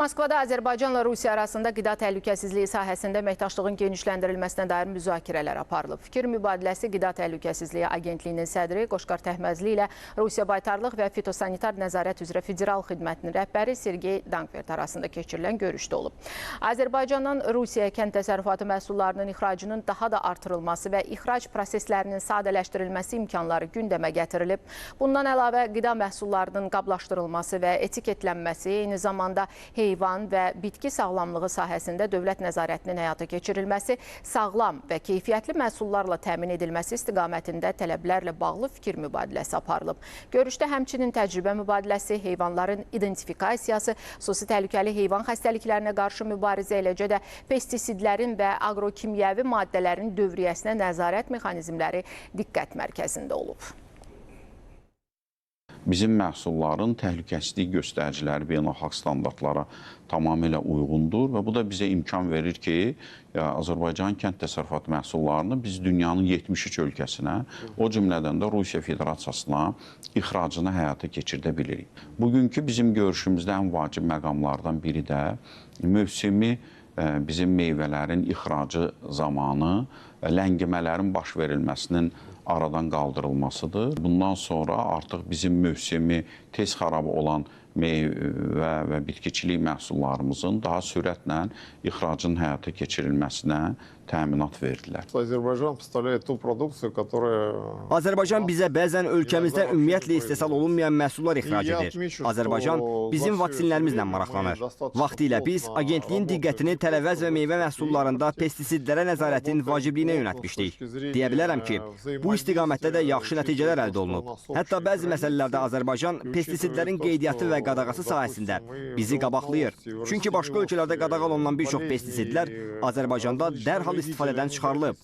Moskvada Azərbaycanla Rusiya arasında qida təhlükəsizliyi sahəsində əməkdaşlığın genişləndirilməsinə dair müzakirələr aparılıb. Fikir mübadiləsi Qida Təhlükəsizliyi Agentliyinin sədri Qoşqar Təhməzli ilə Rusiya Baytarlıq və Fitosanitar Nəzarət üzrə Federal Xidmətinin rəhbəri Sergey Dankvert arasında keçirilən görüşdə olub. Azərbaycandan Rusiyaya kənd təsərrüfatı məhsullarının ixracının daha da artırılması və ixrac proseslərinin sadələşdirilməsi imkanları gündəmə gətirilib. Bundan əlavə qida məhsullarının qablaşdırılması və etiketlənməsi, eyni zamanda heyvan və bitki sağlamlığı sahəsində dövlət nəzarətinin həyata keçirilməsi, sağlam və keyfiyyətli məhsullarla təmin edilməsi istiqamətində tələblərlə bağlı fikir mübadiləsi aparılıb. Görüşdə həmçinin təcrübə mübadiləsi, heyvanların identifikasiyası, xüsusi təhlükəli heyvan xəstəliklərinə qarşı mübarizə, eləcə də pestisidlərin və agrokimyəvi maddələrin dövriyyəsinə nəzarət mexanizmləri diqqət mərkəzində olub. Bizim məhsulların təhlükəsizlik göstəriciləri beynəlxalq standartlara tamamilə uyğundur və bu da bizə imkan verir ki, Azərbaycan kənd təsərrüfatı məhsullarını biz dünyanın 73 ölkəsinə, o cümlədən də Rusiya Federasiyasına ixracını həyata keçirdə bilirik. Bugünkü bizim görüşümüzdə ən vacib məqamlardan biri də mövsümi bizim meyvələrin ixracı zamanı ləngimələrin baş verilməsinin aradan qaldırılmasıdır. Bundan sonra artıq bizim mövsümi tez xarab olan meyvə və bitkiçilik məhsullarımızın daha sürətlə ixracın həyata keçirilməsinə təminat verdilər. Azərbaycan bizə bəzən ölkəmizdə ümumiyyətlə istehsal olunmayan məhsullar ixrac edir. Azərbaycan bizim vaksinlərimizlə maraqlanır. Vaxtilə biz agentliyin diqqətini tərəvəz və meyvə məhsullarında pestisidlərə nəzarətin vacibliyinə yönəltmişdik. Deyə bilərəm ki, bu istiqamətdə də yaxşı nəticələr əldə olunub. Hətta bəzi məsələlərdə Azərbaycan pestisidlərin qeydiyyatı və qadağası sahəsində bizi qabaqlayır. Çünki başqa ölkələrdə qadağan olunan bir çox pestisidlər Azərbaycanda dərhal istifadədən çıxarılıb.